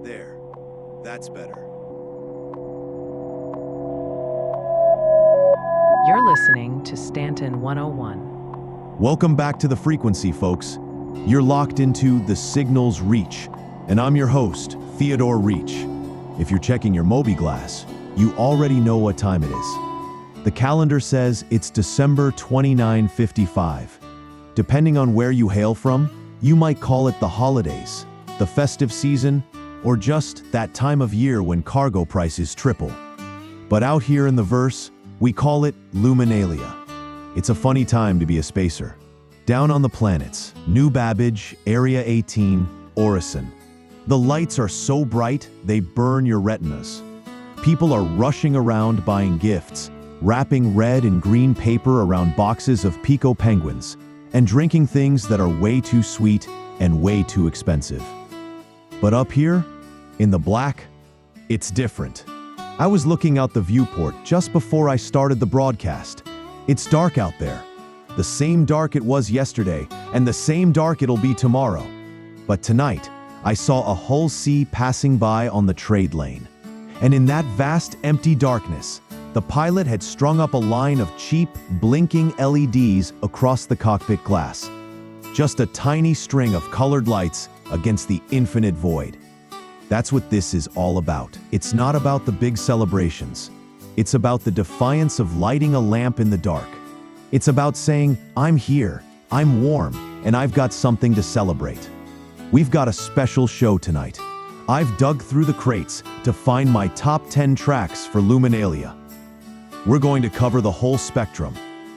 There. That's better. You're listening to Stanton 101. Welcome back to The Frequency, folks. You're locked into The Signal's Reach, and I'm your host, Theodor Reech. If you're checking your Moby Glass, you already know what time it is. The calendar says it's December 2955. Depending on where you hail from, you might call it the holidays, the festive season, or just that time of year when cargo prices triple. But out here in the verse, we call it Luminalia. It's a funny time to be a spacer. Down on the planets, New Babbage, Area 18, Orison. The lights are so bright, they burn your retinas. People are rushing around buying gifts, wrapping red and green paper around boxes of Pico penguins, and drinking things that are way too sweet and way too expensive. But up here, in the black, it's different. I was looking out the viewport just before I started the broadcast. It's dark out there. The same dark it was yesterday, and the same dark it'll be tomorrow. But tonight, I saw a Hull C passing by on the trade lane. And in that vast, empty darkness, the pilot had strung up a line of cheap, blinking LEDs across the cockpit glass. Just a tiny string of colored lights against the infinite void. That's what this is all about. It's not about the big celebrations. It's about the defiance of lighting a lamp in the dark. It's about saying, I'm here, I'm warm, and I've got something to celebrate. We've got a special show tonight. I've dug through the crates to find my top 10 tracks for Luminalia. We're going to cover the whole spectrum,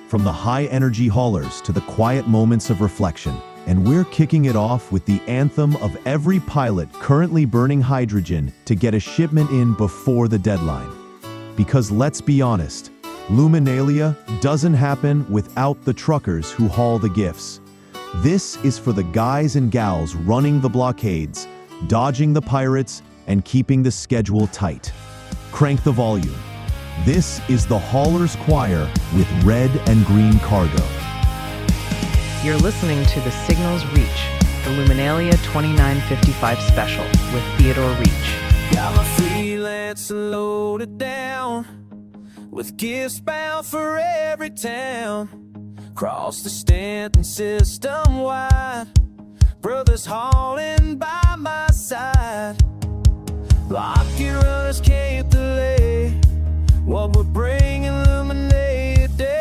from the high-energy haulers to the quiet moments of reflection. And we're kicking it off with the anthem of every pilot currently burning hydrogen to get a shipment in before the deadline. Because let's be honest, Luminalia doesn't happen without the truckers who haul the gifts. This is for the guys and gals running the blockades, dodging the pirates, and keeping the schedule tight. Crank the volume. This is the Haulers Choir with red and green cargo. You're listening to The Signal's Reach, the Luminalia 2955 special with Theodor Reech. Got my freelance loaded down with gifts bound for every town. Cross the Stanton system wide, brothers hauling by my side. Blocky runners can't delay what we're bringing Luminalia today.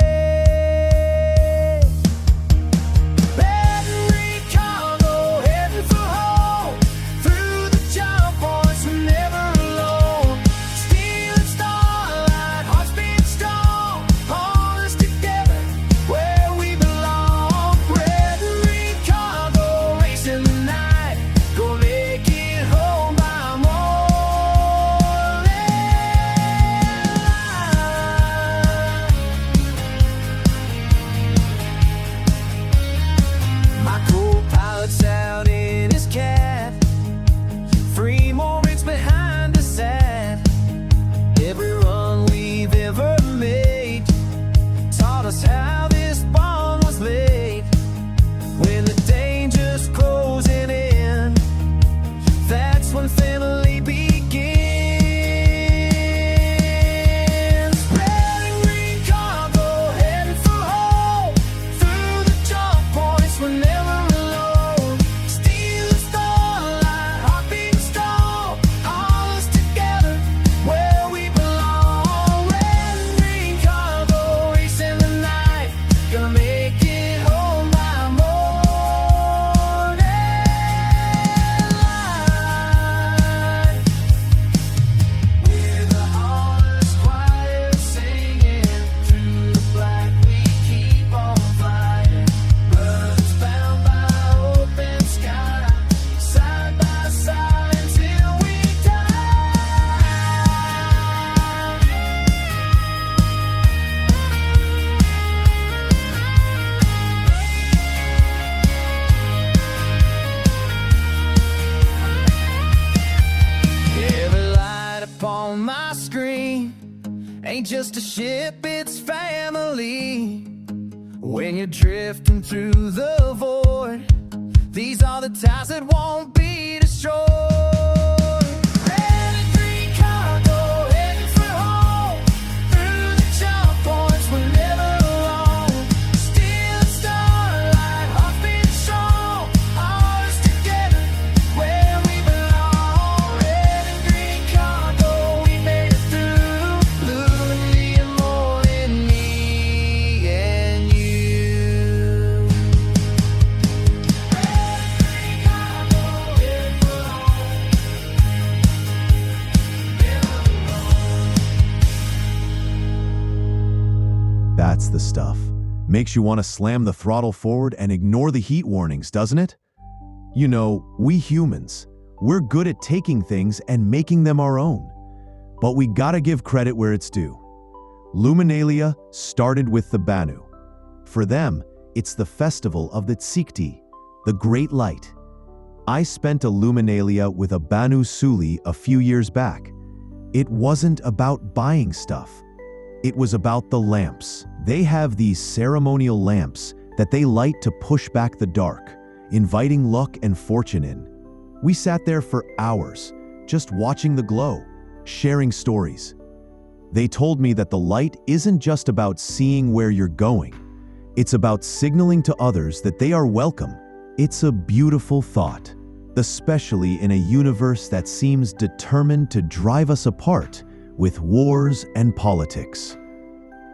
Ain't just a ship, it's family. When you're drifting through the void, these are the ties that won't be destroyed. the stuff. Makes you want to slam the throttle forward and ignore the heat warnings, doesn't it? You know, we humans, we're good at taking things and making them our own. But we gotta give credit where it's due. Luminalia started with the Banu. For them, it's the festival of the Tsikti, the Great Light. I spent a Luminalia with a Banu Suli a few years back. It wasn't about buying stuff. It was about the lamps. They have these ceremonial lamps that they light to push back the dark, inviting luck and fortune in. We sat there for hours, just watching the glow, sharing stories. They told me that the light isn't just about seeing where you're going. It's about signaling to others that they are welcome. It's a beautiful thought, especially in a universe that seems determined to drive us apart with wars and politics.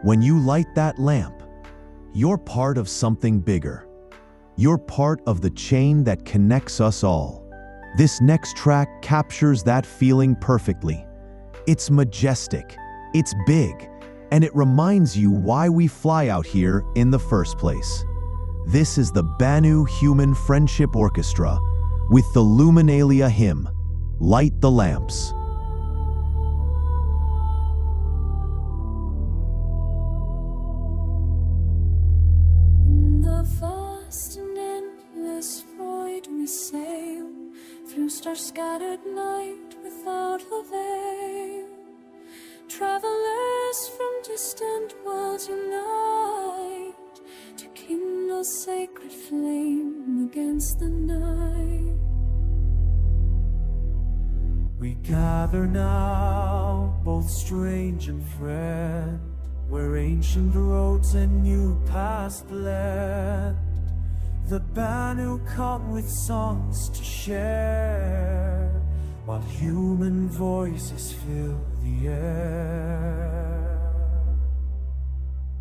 When you light that lamp, you're part of something bigger. You're part of the chain that connects us all. This next track captures that feeling perfectly. It's majestic, it's big, and it reminds you why we fly out here in the first place. This is the Banu Human Friendship Orchestra with the Luminalia hymn, Light the Lamps. In the vast and endless void we sail, through star-scattered night without a veil. Travelers from distant worlds unite to kindle sacred flame against the night. We gather now, both strange and friend, where ancient roads and new paths blend. The Banu come with songs to share, while human voices fill the air.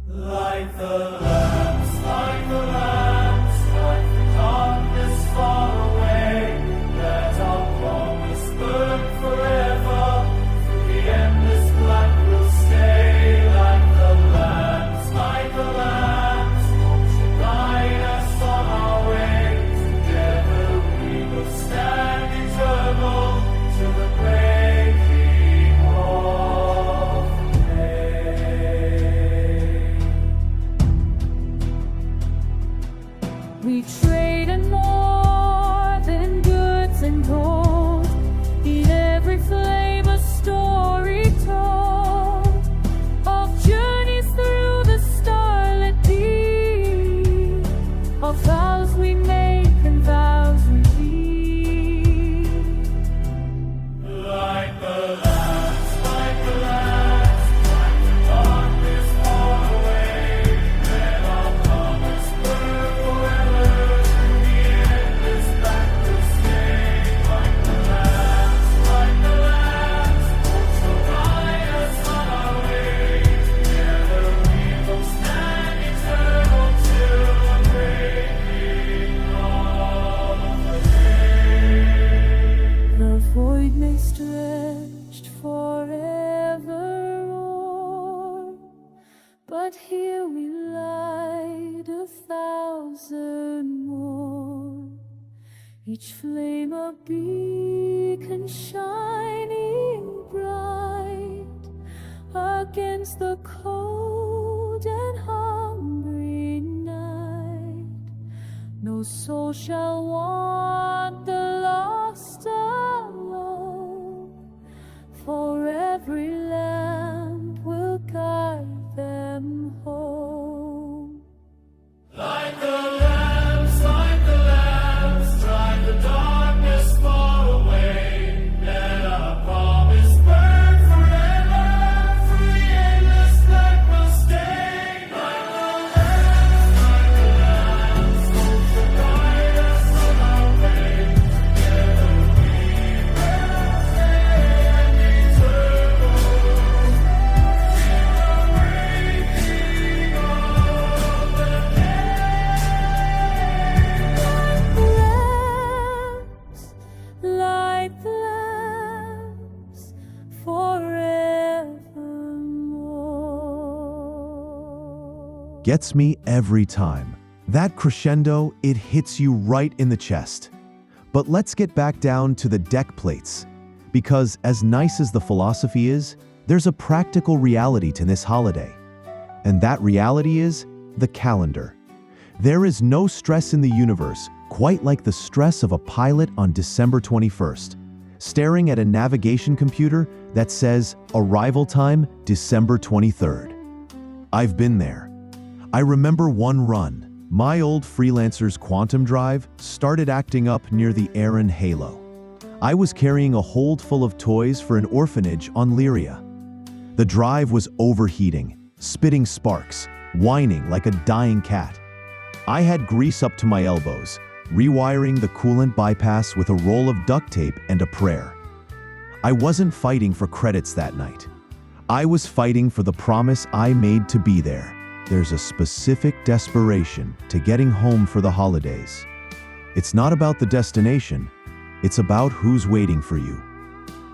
Light the lamps, light the lamps, light the darkness far away. Let our promise burn forever, through the endless black we'll stay. Light the lamps, light the lamps, to guide us on our way. Together we will stand eternal to the breaking of day. We trade in more than goods and gold, in every flame a story told, of journeys through the starlit deep, of vows we make and vows we keep. Light the lamps, light the lamps, light the darkness far away. Let our promise burn forever, through the endless black we'll stay. Light the lamps, so guide us on our way. Together we will stand eternal till the breaking of day. The void may stretch forevermore, but here we light 1,000 more, each flame a beacon shining bright against the cold and hungry night. No soul shall want the lost alone, for every lamp will guide them home. Light the lamps, drive the darkness far away. Let our promise burn forever, through the endless black we'll stay. Light the lamps, to guide us on our way. Together we will stand eternal, Light the lamps forevermore. gets me every time. That crescendo, it hits you right in the chest. But let's get back down to the deck plates, because as nice as the philosophy is, there's a practical reality to this holiday. And that reality is the calendar. There is no stress in the universe quite like the stress of a pilot on December 21st, staring at a navigation computer that says arrival time December 23rd. I've been there. I remember one run. My old freelancer's quantum drive started acting up near the Aaron Halo. I was carrying a hold full of toys for an orphanage on Lyria. The drive was overheating, spitting sparks, whining like a dying cat. I had grease up to my elbows, rewiring the coolant bypass with a roll of duct tape and a prayer. I wasn't fighting for credits that night. I was fighting for the promise I made to be there. There's a specific desperation to getting home for the holidays. It's not about the destination, it's about who's waiting for you.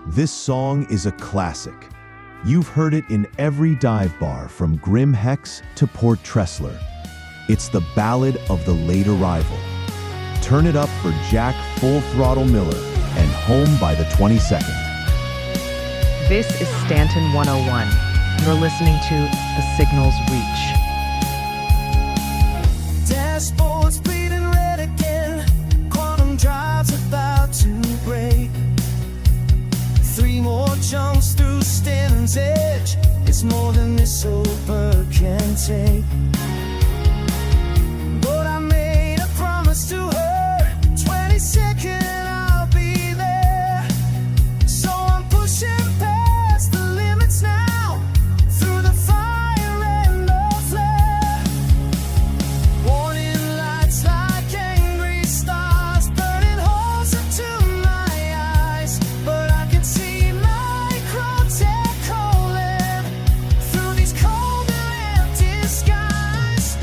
This song is a classic. You've heard it in every dive bar from Grim Hex to Port Tressler. It's the ballad of the late arrival. Turn it up for Jack Full Throttle Miller and Home by the 22nd. This is Stanton 101. You're listening to The Signal's Reach. Dashboard's bleeding red again. Quantum drive's about to break. 3 more jumps through Stanton's edge. It's more than this over can take. But I made a promise to her. 22nd, I'll be there. So I'm pushing past the limits now. Through the fire and the flare. Warning lights like angry stars, burning holes into my eyes. But I can see microtech calling through these cold and empty skies.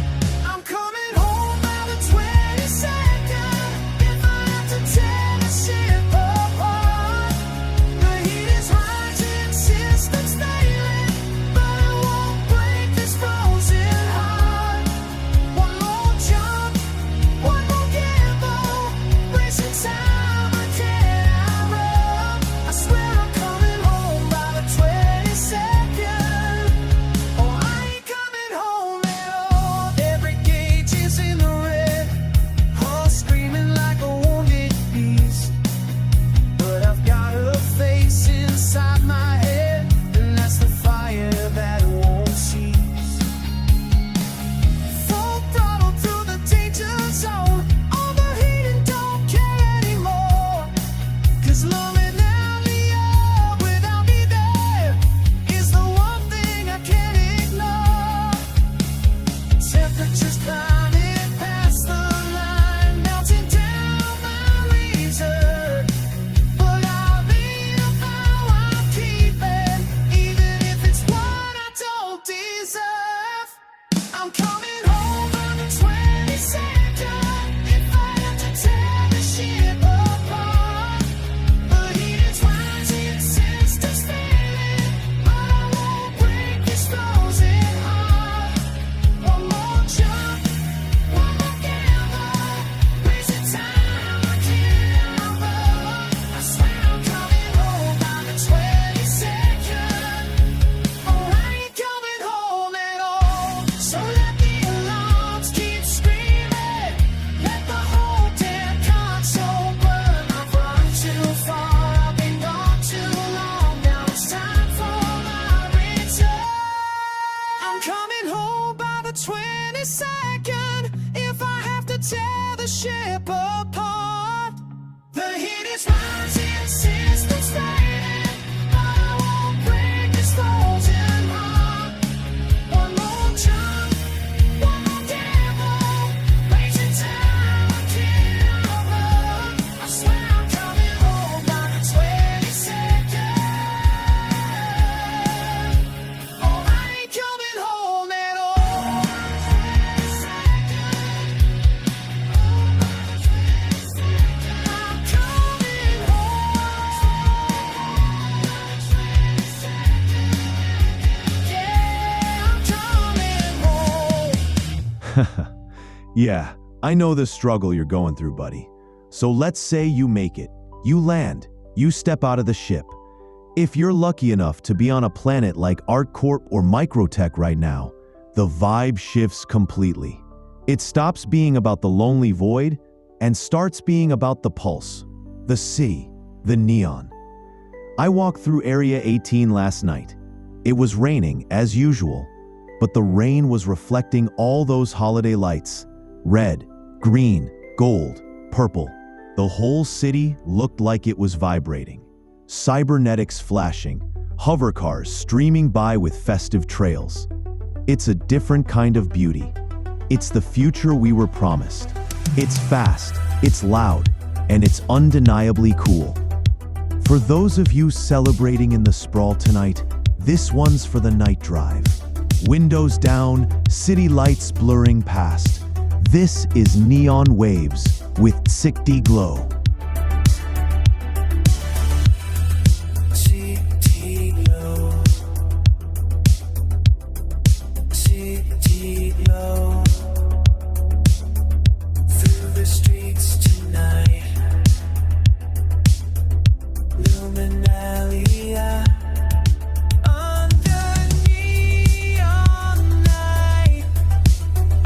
I'm coming home by the 22nd. If I have to tear the ship apart, the heat is rising, systems failing, but I won't break this frozen heart. One more jump, one more gamble, racing time, I can't run. I swear I'm coming home by the 22nd. Oh, I ain't coming home at all. Every gauge is in the red, heart screaming like a wounded beast. But I've got a face inside my head, and that's the fire that won't cease. Full throttle through the danger zone, overheating, don't care anymore. 'Cause Luminalia without me there is the one thing I can't ignore. Temperatures climbing past the line, melting down my reserve. But I'll be a vow I'm keeping, even if it's one I don't deserve. I'm coming home on the 22nd. If I have to tear the ship apart, the Yeah, I know the struggle you're going through, buddy. So let's say you make it. You land. You step out of the ship. If you're lucky enough to be on a planet like ArtCorp or Microtech right now, the vibe shifts completely. It stops being about the lonely void and starts being about the pulse, the sea, the neon. I walked through Area 18 last night. It was raining, as usual, but the rain was reflecting all those holiday lights. Red, green, gold, purple. The whole city looked like it was vibrating. Cybernetics flashing, hover cars streaming by with festive trails. It's a different kind of beauty. It's the future we were promised. It's fast, it's loud, and it's undeniably cool. For those of you celebrating in the sprawl tonight, this one's for the night drive. Windows down, city lights blurring past. This is Neon Waves with City Glow. City glow. City glow. Through the streets tonight. Luminalia. Under neon night.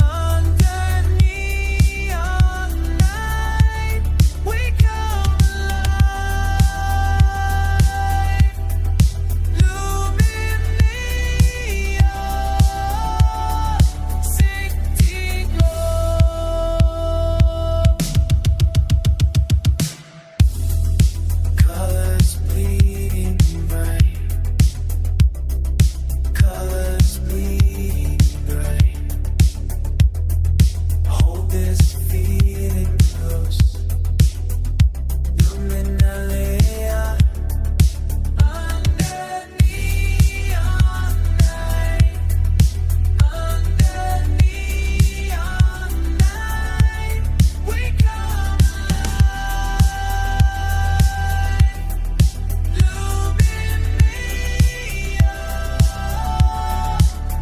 Under neon night. We come alive. Luminalia. City glow. Colors bleeding bright. Colors bleeding bright. Hold this feeling close. Luminalia. Under neon night. Under neon night. We come alive. Luminalia.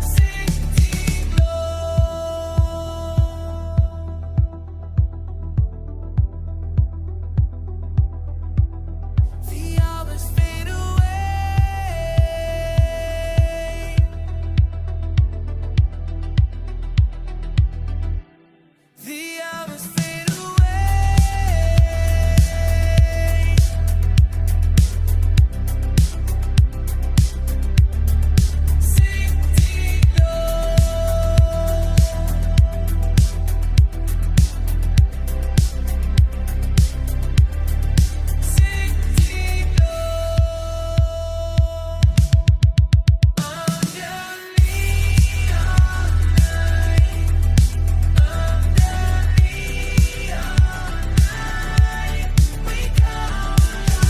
City glow. The hours fade away. The hours fade away. City glow. City glow. Under neon night. Under neon night. We come alive.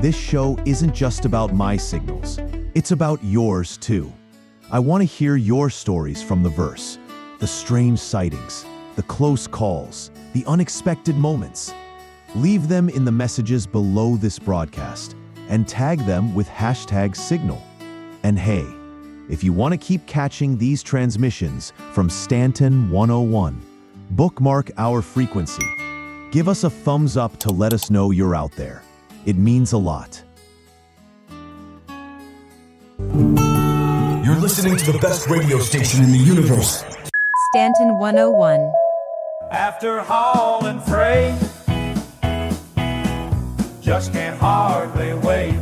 This show isn't just about my signals, it's about yours too. I want to hear your stories from the verse, the strange sightings, the close calls, the unexpected moments. Leave them in the messages below this broadcast and tag them with #Signal. And hey, if you want to keep catching these transmissions from Stanton 101, bookmark our frequency. Give us a thumbs up to let us know you're out there. It means a lot. You're listening to the best radio station in the universe. Stanton 101. After hauling freight, just can't hardly wait.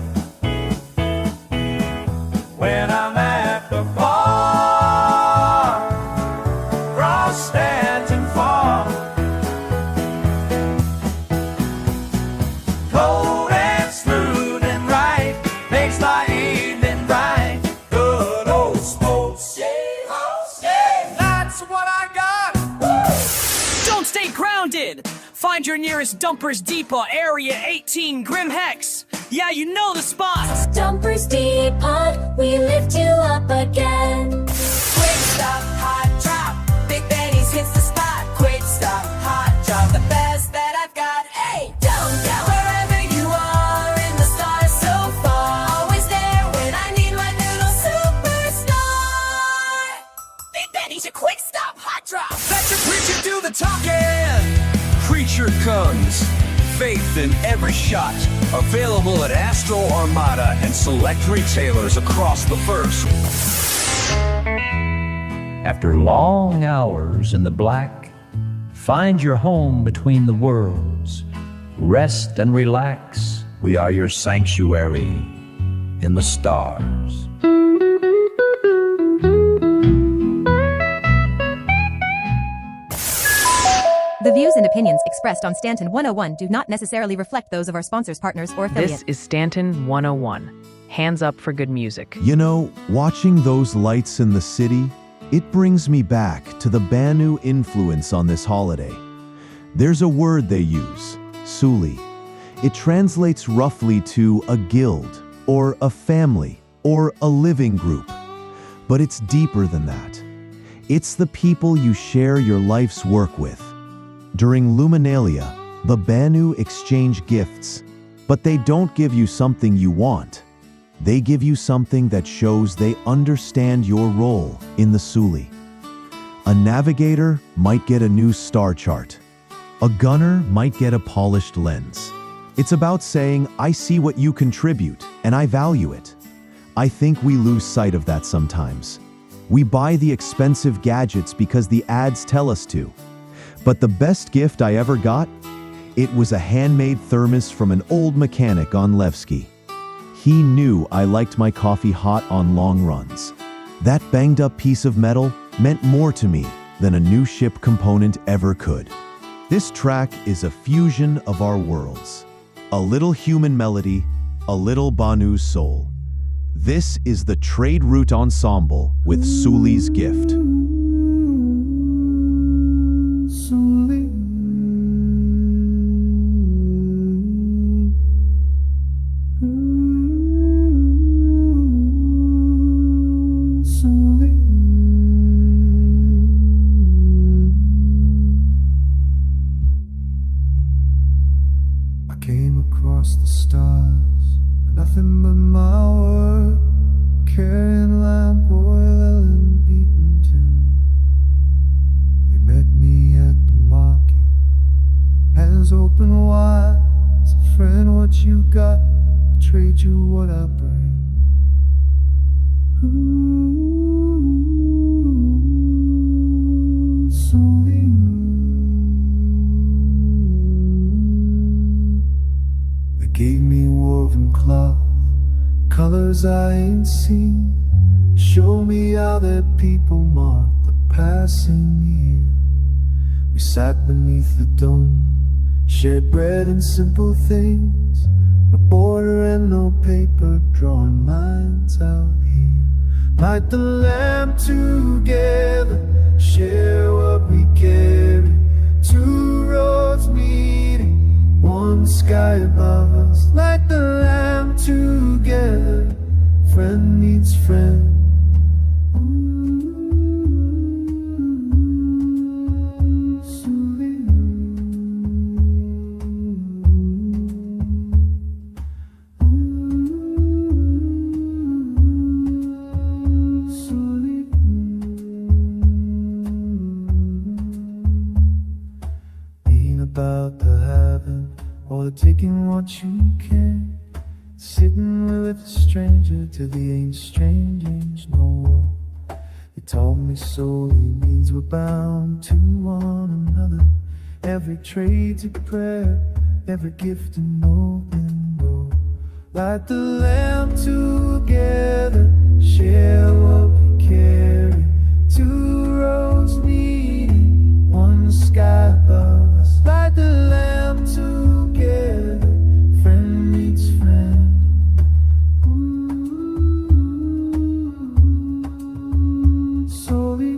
When I'm at the bar, cross Stanton Farm, cold and smooth and right, makes my evening bright. Good stay grounded. Find your nearest Dumpers Depot, Area 18, Grim Hex. Yeah, you know the spot. Dumpers Depot, we lift you up again. Quick stop, hot drop. Big Benny's hits the spot. Quick stop, hot drop. The best that I've got. Hey, down, down. Wherever you are in the stars so far. Always there when I need my noodle superstar. Big Benny's your quick stop, hot drop. Let your preacher do the talking. Preacher comes. Faith in every shot. Available at Astro Armada and select retailers across the first. After long hours in the black, find your home between the worlds. Rest and relax. We are your sanctuary in the stars. The views and opinions expressed on Stanton 101 do not necessarily reflect those of our sponsors, partners, or affiliates. This is Stanton 101. Hands up for good music. You know, watching those lights in the city, it brings me back to the Banu influence on this holiday. There's a word they use, Suli. It translates roughly to a guild, or a family, or a living group. But it's deeper than that. It's the people you share your life's work with. During Luminalia, the Banu exchange gifts, but they don't give you something you want. They give you something that shows they understand your role in the Suli. A navigator might get a new star chart. A gunner might get a polished lens. It's about saying, I see what you contribute, and I value it. I think we lose sight of that sometimes. We buy the expensive gadgets because the ads tell us to. But the best gift I ever got? It was a handmade thermos from an old mechanic on Levski. He knew I liked my coffee hot on long runs. That banged up piece of metal meant more to me than a new ship component ever could. This track is a fusion of our worlds. A little human melody, a little Banu's soul. This is the Trade Route Ensemble with Suli's Gift. Came across the stars, nothing but my work, carrying lamp oil and beaten tune. They met me at the market, hands open wide. So friend, what you got? I'll trade you what I bring. Gave me woven cloth, colors I ain't seen. Show me how that people mark the passing year. We sat beneath the dome, shared bread and simple things. No border and no paper, drawing lines out here. Light the lamp together, share what we carry. Two roads meeting, one sky above us. Light the lamp together, friend meets friend. Ain't about the having or taking what you can. Sitting with a stranger till the ain't strange no more. He taught me so, he means we're bound to one another. Every trade's a prayer, every gift an open door. Light the lamp together, share what we carry. Two roads meeting, one sky above us. Light the lamp together, friend meets friend. Slowly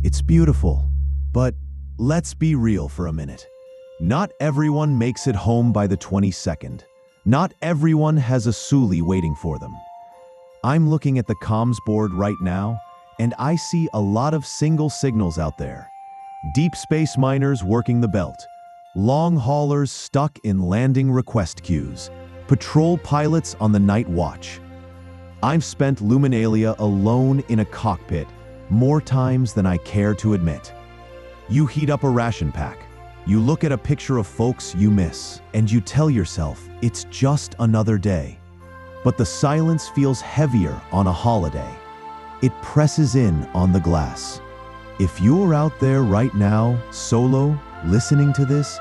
It's beautiful, but let's be real for a minute. Not everyone makes it home by the 22nd. Not everyone has a Suli waiting for them. I'm looking at the comms board right now, and I see a lot of single signals out there. Deep space miners working the belt, long haulers stuck in landing request queues, patrol pilots on the night watch. I've spent Luminalia alone in a cockpit more times than I care to admit. You heat up a ration pack, you look at a picture of folks you miss, and you tell yourself it's just another day. But the silence feels heavier on a holiday. It presses in on the glass. If you're out there right now, solo, listening to this,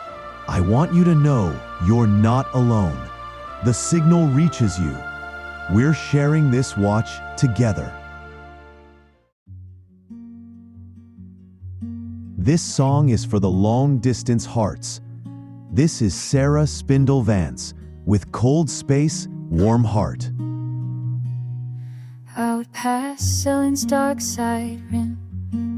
I want you to know you're not alone. The signal reaches you. We're sharing this watch together. This song is for the long-distance hearts. This is Sarah Spindle Vance with Cold Space, Warm Heart. Out past Celine's dark side rim,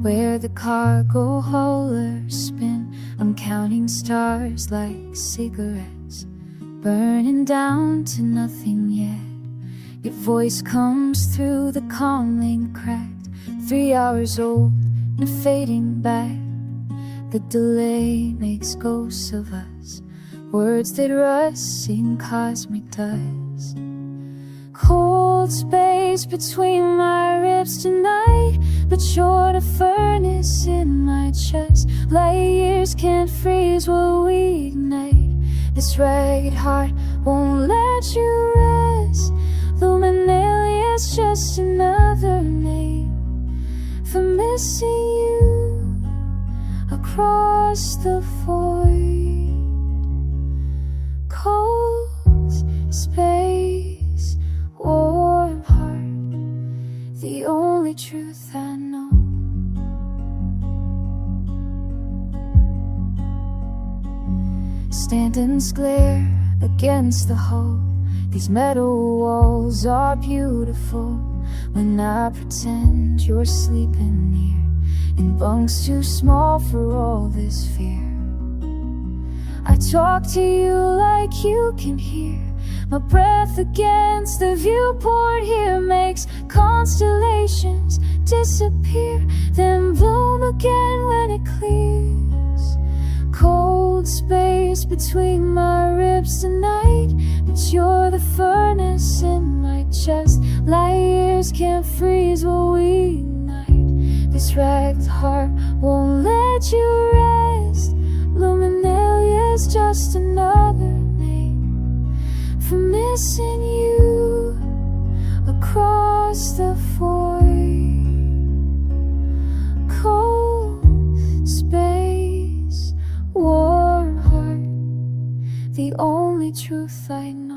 where the cargo haulers spin, I'm counting stars like cigarettes, burning down to nothing yet. Your voice comes through the comlink cracked, 3 hours old and fading back. The delay makes ghosts of us, words that rust in cosmic dust. Cold space between my ribs tonight, but you're the furnace in my chest. Light years can't freeze what we ignite. This ragged heart won't let you rest. Luminalia's just another name for missing you across the void. Cold space, warm heart, the only truth I know. Stand and glare against the hull. These metal walls are beautiful when I pretend you're sleeping near, in bunks too small for all this fear. I talk to you like you can hear my breath against the viewport here, makes constellations disappear, then bloom again when it clears. Cold space between my ribs tonight, but you're the furnace in my chest. Light years can't freeze what we ignite. This ragged heart won't let you rest. Luminalia's just another name for missing you across the void. Cold space, warm heart, the only truth I know.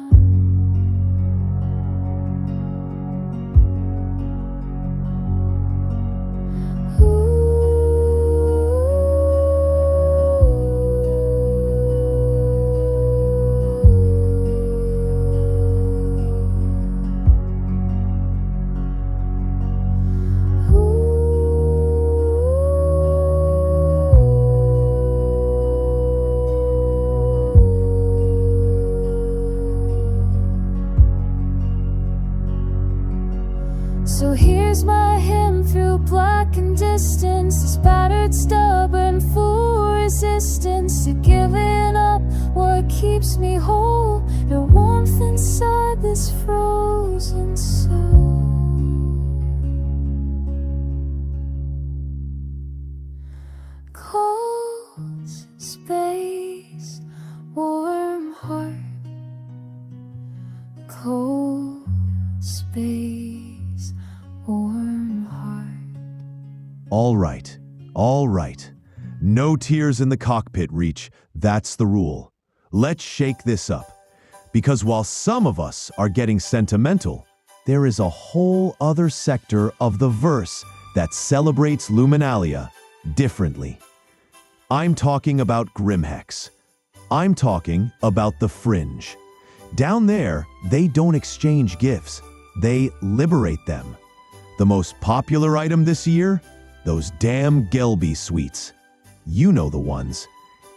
So here's my hymn through black and distance, this battered, stubborn, full resistance to giving up what keeps me whole, the warmth inside this frozen soul. Cold space, warm heart, cold space, warm heart. All right. No tears in the cockpit, Reach. That's the rule. Let's shake this up. Because while some of us are getting sentimental, there is a whole other sector of the verse that celebrates Luminalia differently. I'm talking about Grimhex. I'm talking about the Fringe. Down there, they don't exchange gifts. They liberate them. The most popular item this year? Those damn Gelby sweets. You know the ones.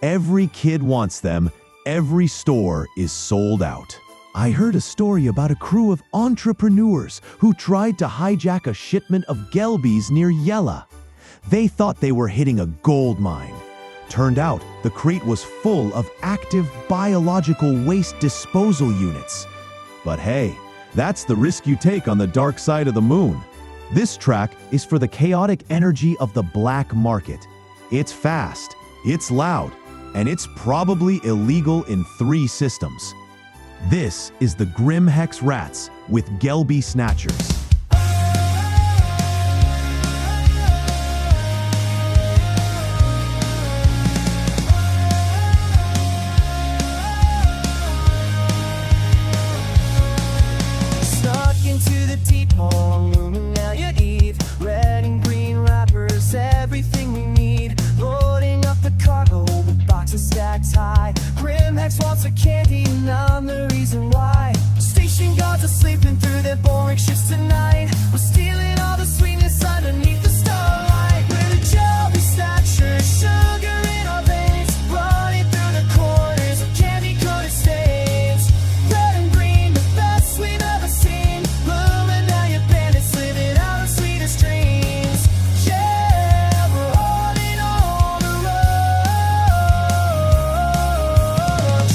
Every kid wants them. Every store is sold out. I heard a story about a crew of entrepreneurs who tried to hijack a shipment of Gelbys near Yella. They thought they were hitting a gold mine. Turned out the crate was full of active biological waste disposal units. But hey, that's the risk you take on the dark side of the moon. This track is for the chaotic energy of the black market. It's fast, it's loud, and it's probably illegal in 3 systems. This is the Grim Hex Rats with Gelby Snatchers. Stuck into the deep on Luminalia Eve. Red and green wrappers, everything we need. Loading up the cargo with boxes stacked high. Grim Hex wants a candy, and I'm the reason why. Station guards are sleeping through their boring shifts tonight. We're stealing all the sweetness underneath the starlight. We're the Gelby Snatchers, sugar in our veins, running through the corners of candy-coated stains. Red and green, the best we've ever seen. Luminalia bandits living out our sweetest dreams. Yeah, we're holding on the road.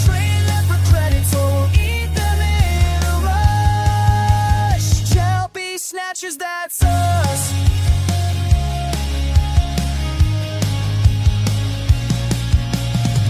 Trading them for credits or we'll eat them in a rush. Gelby Snatchers, that's us.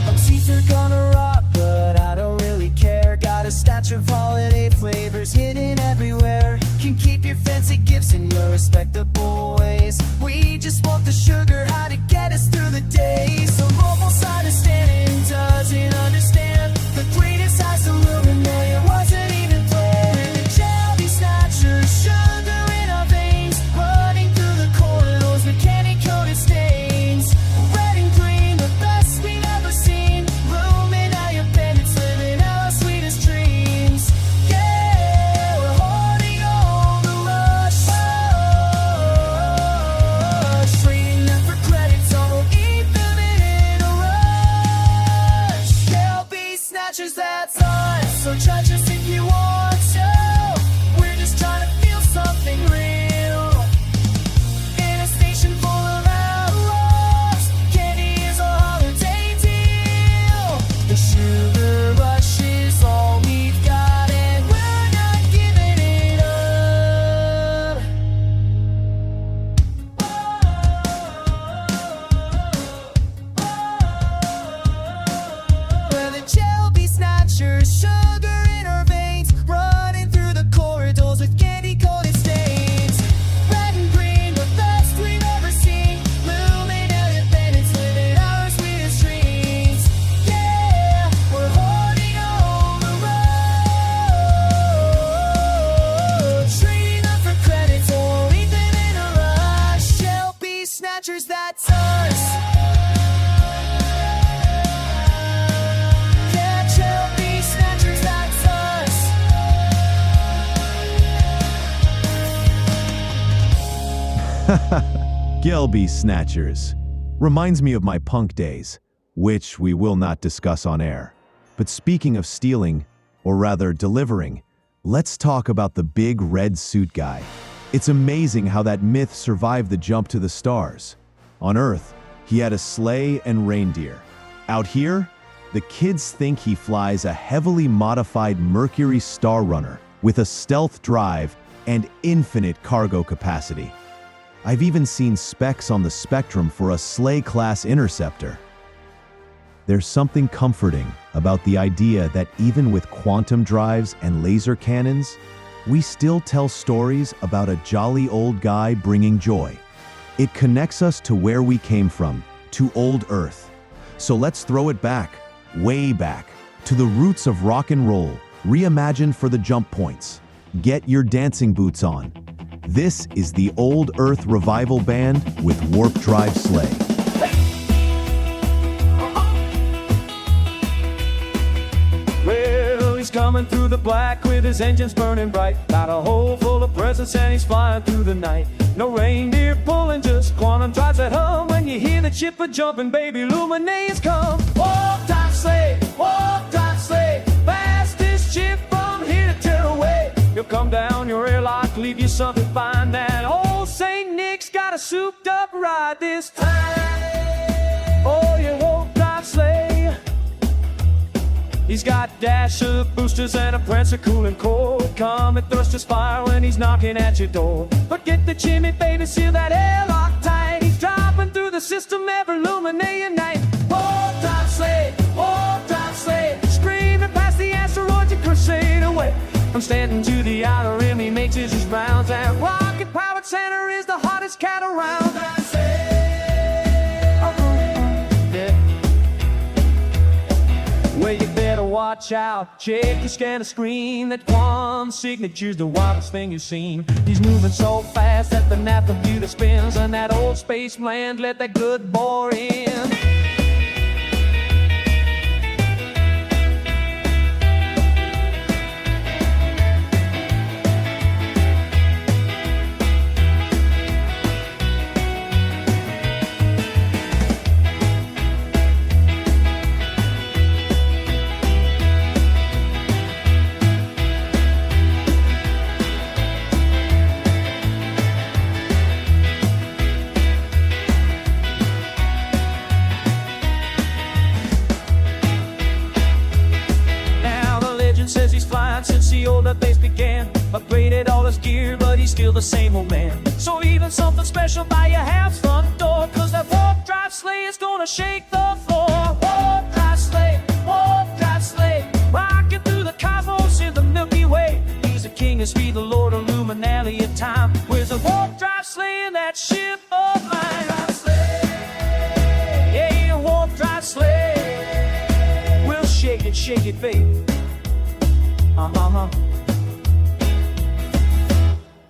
Our teeth are gonna rot, but I don't really care. Got a stash of holiday flavors hidden everywhere. Can keep your fancy gifts in your respectable ways. We just want the sugar high to get us through the day. So mobile side is standing, doesn't understand. The greatest heights of Luminalia wasn't even planned. We're the Gelby Snatchers, sugar in our veins, running through the corridors with candy-coated stains. Red and green, the best we've ever seen. Luminalia bandits living out our sweetest dreams. Yeah, we're holding on the rush. Trading them for credits, or we'll eat them in a rush. Gelby Snatchers, that's us. So judge us if you want to. We're just trying to feel something real. In a station full of outlaws, candy is a holiday deal. The sugar rush is all we've got, and we're not giving it up. We're the Gelby Snatchers, sugar in our veins, running through the corridors with candy-coated stains. Red and green, the best we've ever seen. Luminalia bandits living our sweetest dreams. Yeah, we're holding on the road. Trading them for credits or eat them in a rush. Gelby Snatchers, that's us. Yeah, Gelby Snatchers, that's us. Gelby Snatchers. Reminds me of my punk days, which we will not discuss on air. But speaking of stealing, or rather delivering, let's talk about the big red suit guy. It's amazing how that myth survived the jump to the stars. On Earth, he had a sleigh and reindeer. Out here, the kids think he flies a heavily modified Mercury Star Runner with a stealth drive and infinite cargo capacity. I've even seen specs on the spectrum for a sleigh-class interceptor. There's something comforting about the idea that even with quantum drives and laser cannons, we still tell stories about a jolly old guy bringing joy. It connects us to where we came from, to old Earth. So let's throw it back, way back, to the roots of rock and roll, reimagined for the jump points. Get your dancing boots on. This is the Old Earth Revival Band with Warp Drive Sleigh. Well, he's coming through the black with his engines burning bright. Got a hole full of presents and he's flying through the night. No reindeer pulling, just quantum drives that hum. When you hear the chipper jumping, baby, Luminalia's come. Walk, drive sleigh, fastest chip from here to Tearaway. You'll come down your airlock, leave you something fine. That old St. Nick's got a souped up ride this time. Oh, you won't drive sleigh. He's got dasher boosters and a prancer cooling cold. Comet thrusters fire when he's knocking at your door. Forget the chimney, baby, seal that airlock tight. He's dropping through the system every Luminalia night. Walk, drive sleigh, screaming past the asteroids and crusade away. From Stanton to the outer rim, he makes his rounds. That rocket-powered Santa is the hottest cat around. Well, you better watch out, check your scanner screen. That one signature's the wildest thing you've seen. He's moving so fast that the nap computer spins, and that old space land let that good boy in. Says he's flying since the older days began. Upgraded all his gear, but he's still the same old man. So even something special by your house front door, 'cause that walk, drive sleigh is gonna shake the floor. Walk, drive sleigh, rocking through the cosmos in the Milky Way. He's the king of speed, the lord of Luminalia time. Where's the walk, drive sleigh in that ship of mine? Yeah, walk, drive sleigh. We'll shake it, baby.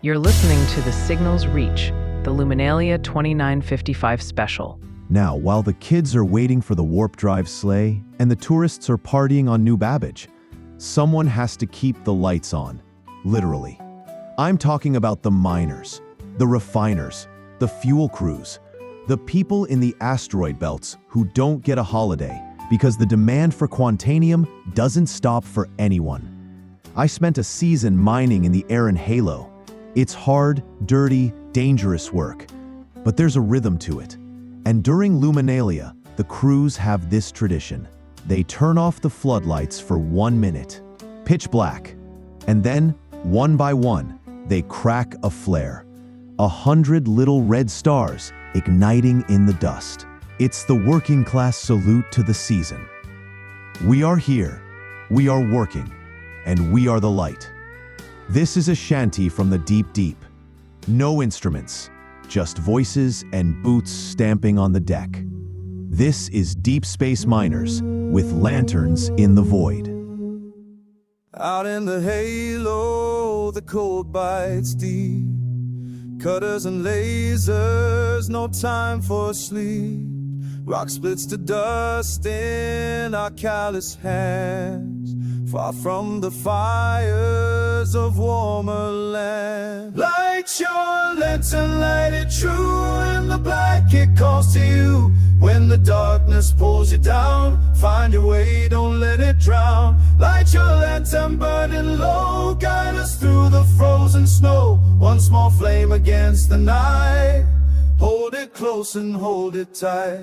You're listening to the Signals Reach, the Luminalia 2955 special. Now, while the kids are waiting for the warp drive sleigh and the tourists are partying on New Babbage, someone has to keep the lights on, literally. I'm talking about the miners, the refiners, the fuel crews, the people in the asteroid belts who don't get a holiday because the demand for Quantanium doesn't stop for anyone. I spent a season mining in the Aran Halo. It's hard, dirty, dangerous work, but there's a rhythm to it. And during Luminalia, the crews have this tradition. They turn off the floodlights for 1 minute, pitch black, and then, one by one, they crack a flare. 100 little red stars igniting in the dust. It's the working class salute to the season. We are here, we are working, and we are the light. This is a shanty from the deep deep. No instruments, just voices and boots stamping on the deck. This is Deep Space Miners with lanterns in the void. Out in the halo, the cold bites deep. Cutters and lasers, no time for sleep. Rock splits to dust in our callous hands, far from the fires of warmer land. Light your lantern, light it true in the black, it calls to you. When the darkness pulls you down, find your way, don't let it drown. Light your lantern burning low, guide us through the frozen snow. One small flame against the night, hold it close and hold it tight.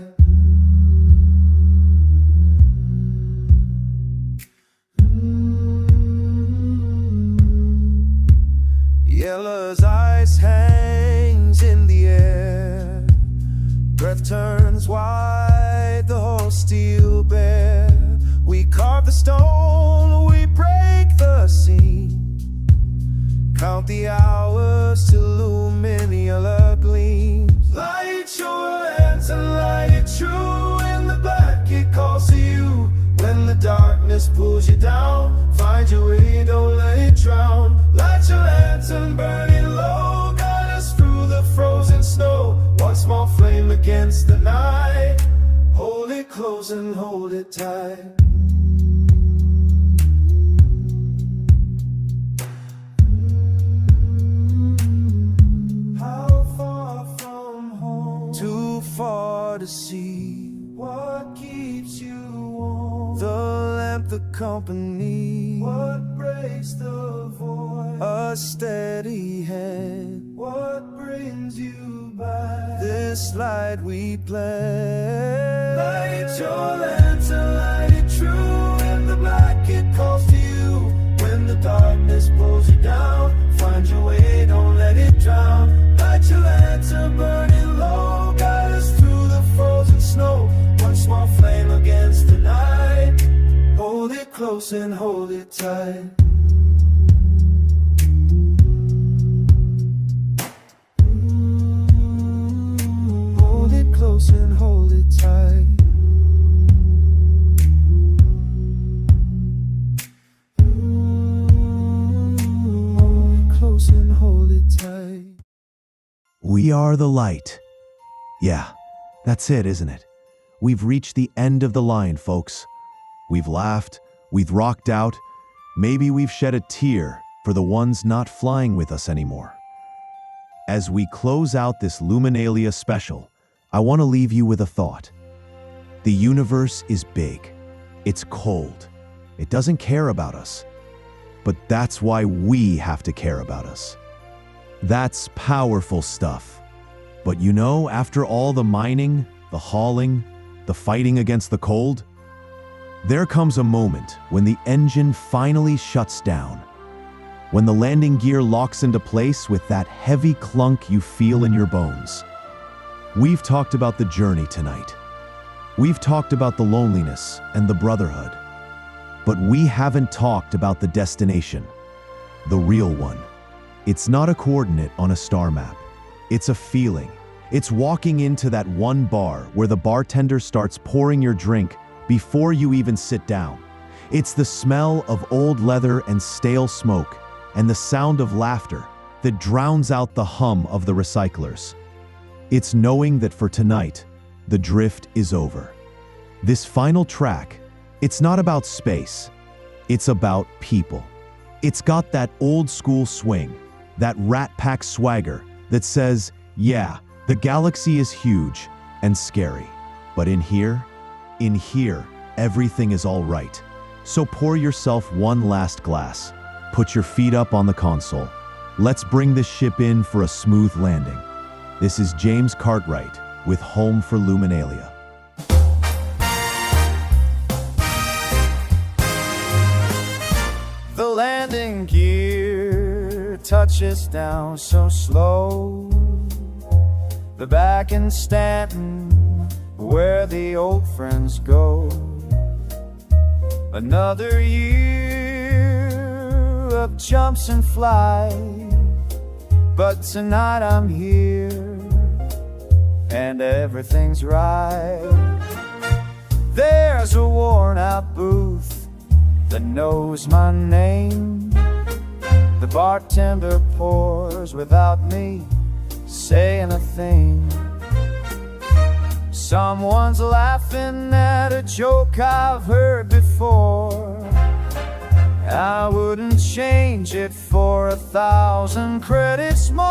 Yellow as ice hangs in the air, breath turns white, the whole steel bare. We carve the stone, we break the seam, count the hours till Luminalia gleams. Light your lantern, light it true in the black, it calls to you. When the darkness pulls you down, find your way, don't let it drown. Light your lantern burning low, guide us through the frozen snow. One small flame against the night, hold it close and hold it tight. How star to see. What keeps you warm? The lamp, the company. What breaks the void? A steady hand. What brings you back? This light we pledge. Light your lantern, light it true. In the black it calls to you. When the darkness pulls you down, find your way, don't let it drown. Light your lantern, burning low. Guide us through the frozen snow. One small flame against the night. Hold it close and hold it tight. Hold it close and hold it tight. Hold it close and hold it tight. We are the light. Yeah, that's it, isn't it? We've reached the end of the line, folks. We've laughed, we've rocked out, maybe we've shed a tear for the ones not flying with us anymore. As we close out this Luminalia special, I want to leave you with a thought. The universe is big. It's cold. It doesn't care about us. But that's why we have to care about us. That's powerful stuff. But you know, after all the mining, the hauling, the fighting against the cold, there comes a moment when the engine finally shuts down, when the landing gear locks into place with that heavy clunk you feel in your bones. We've talked about the journey tonight. We've talked about the loneliness and the brotherhood. But we haven't talked about the destination, the real one. It's not a coordinate on a star map. It's a feeling. It's walking into that one bar where the bartender starts pouring your drink before you even sit down. It's the smell of old leather and stale smoke, and the sound of laughter that drowns out the hum of the recyclers. It's knowing that for tonight, the drift is over. This final track, it's not about space, it's about people. It's got that old school swing, that Rat Pack swagger that says, yeah, the galaxy is huge and scary, but in here, everything is all right. So pour yourself one last glass, put your feet up on the console. Let's bring this ship in for a smooth landing. This is James Cartright with Home for Luminalia. The landing gear touches down so slow. The back in Stanton, where the old friends go. Another year of jumps and flight, but tonight I'm here and everything's right. There's a worn out booth that knows my name. The bartender pours without me saying a thing. Someone's laughing at a joke I've heard before. I wouldn't change it for 1,000 credits more.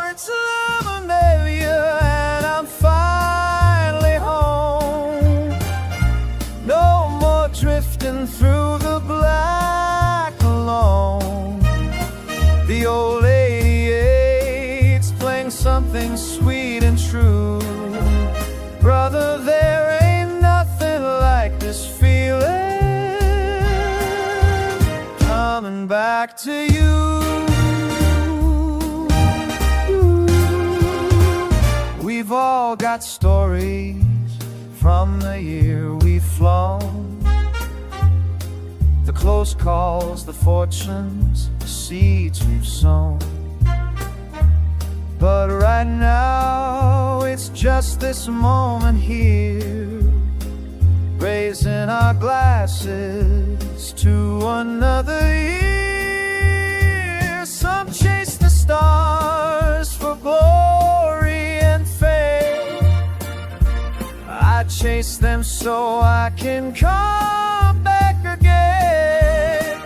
It's Luminalia and I'm finally home. No more drifting through the black alone. The old 88's playing something sweet and true. Brother, there ain't nothing like this feeling coming back to you. We've all got stories from the year we've flown. The close calls, the fortunes, the seeds we've sown. But right now, it's just this moment here, raising our glasses to another year. Some chase the stars for glory and fame. I chase them so I can come back again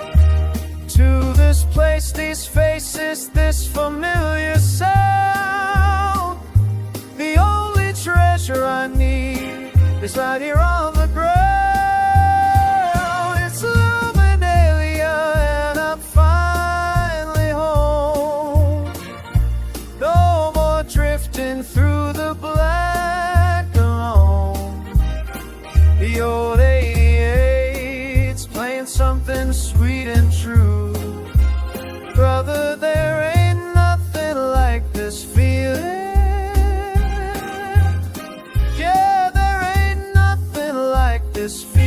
to this place, these faces, this familiar sound. The It's right here on the ground. It's Luminalia, and I'm finally home. No more drifting through the black alone. The old 88's playing something sweet and true. Brother, there ain't nothing like this feeling. Yeah, there ain't nothing like this feeling.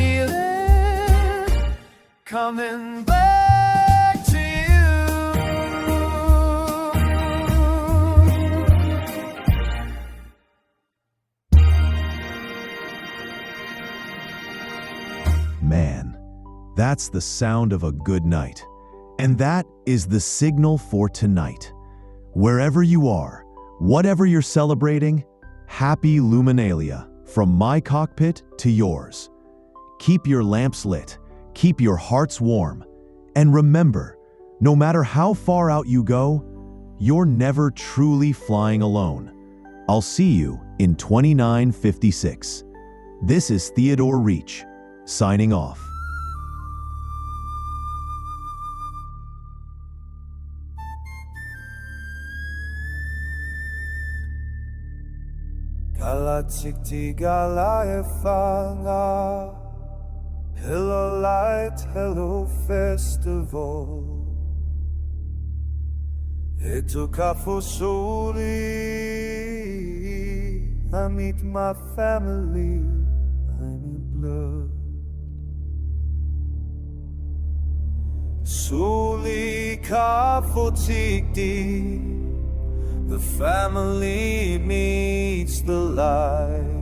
Coming back to Man, that's the sound of a good night. And that is the signal for tonight. Wherever you are, whatever you're celebrating, happy Luminalia, from my cockpit to yours. Keep your lamps lit, keep your hearts warm, and remember, no matter how far out you go, you're never truly flying alone. I'll see you in 2956. This is Theodor Reech, signing off. Galactic Galaefanga, Hello Light, Hello Festival. Etuka soli, I meet my family, I'm in blood. Soli kafotikdi, the family meets the light.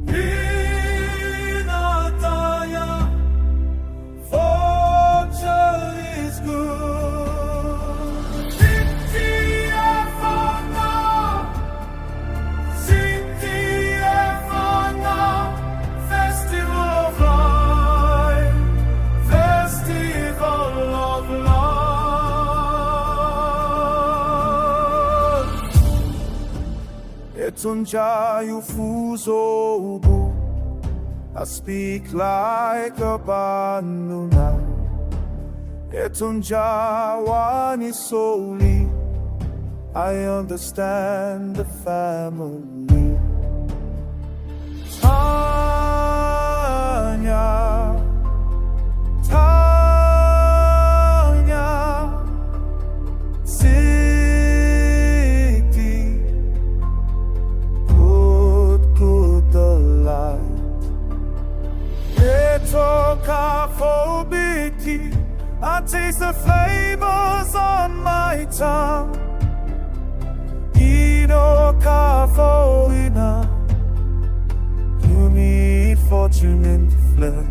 Vinataya, fortune is good. City Efana, festival of life, festival of life. Etunja yufuzobu, I speak like a banuna. Etunja wani soli, I understand the family. Tanya, Tanya, City, good the light. Etoka for biti, I taste the flavors on my tongue. Inoka for ina, you meet fortune in the flesh.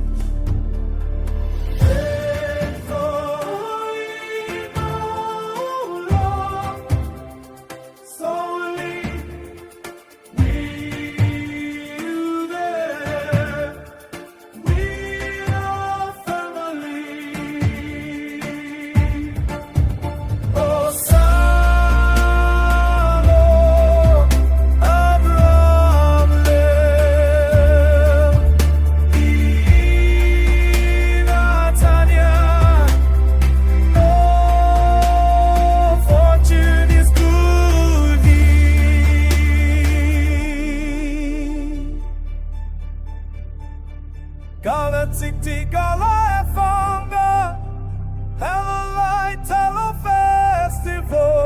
Galactic Galaefanga, Hello Light, Hello Festival.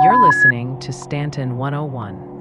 You're listening to Stanton 101.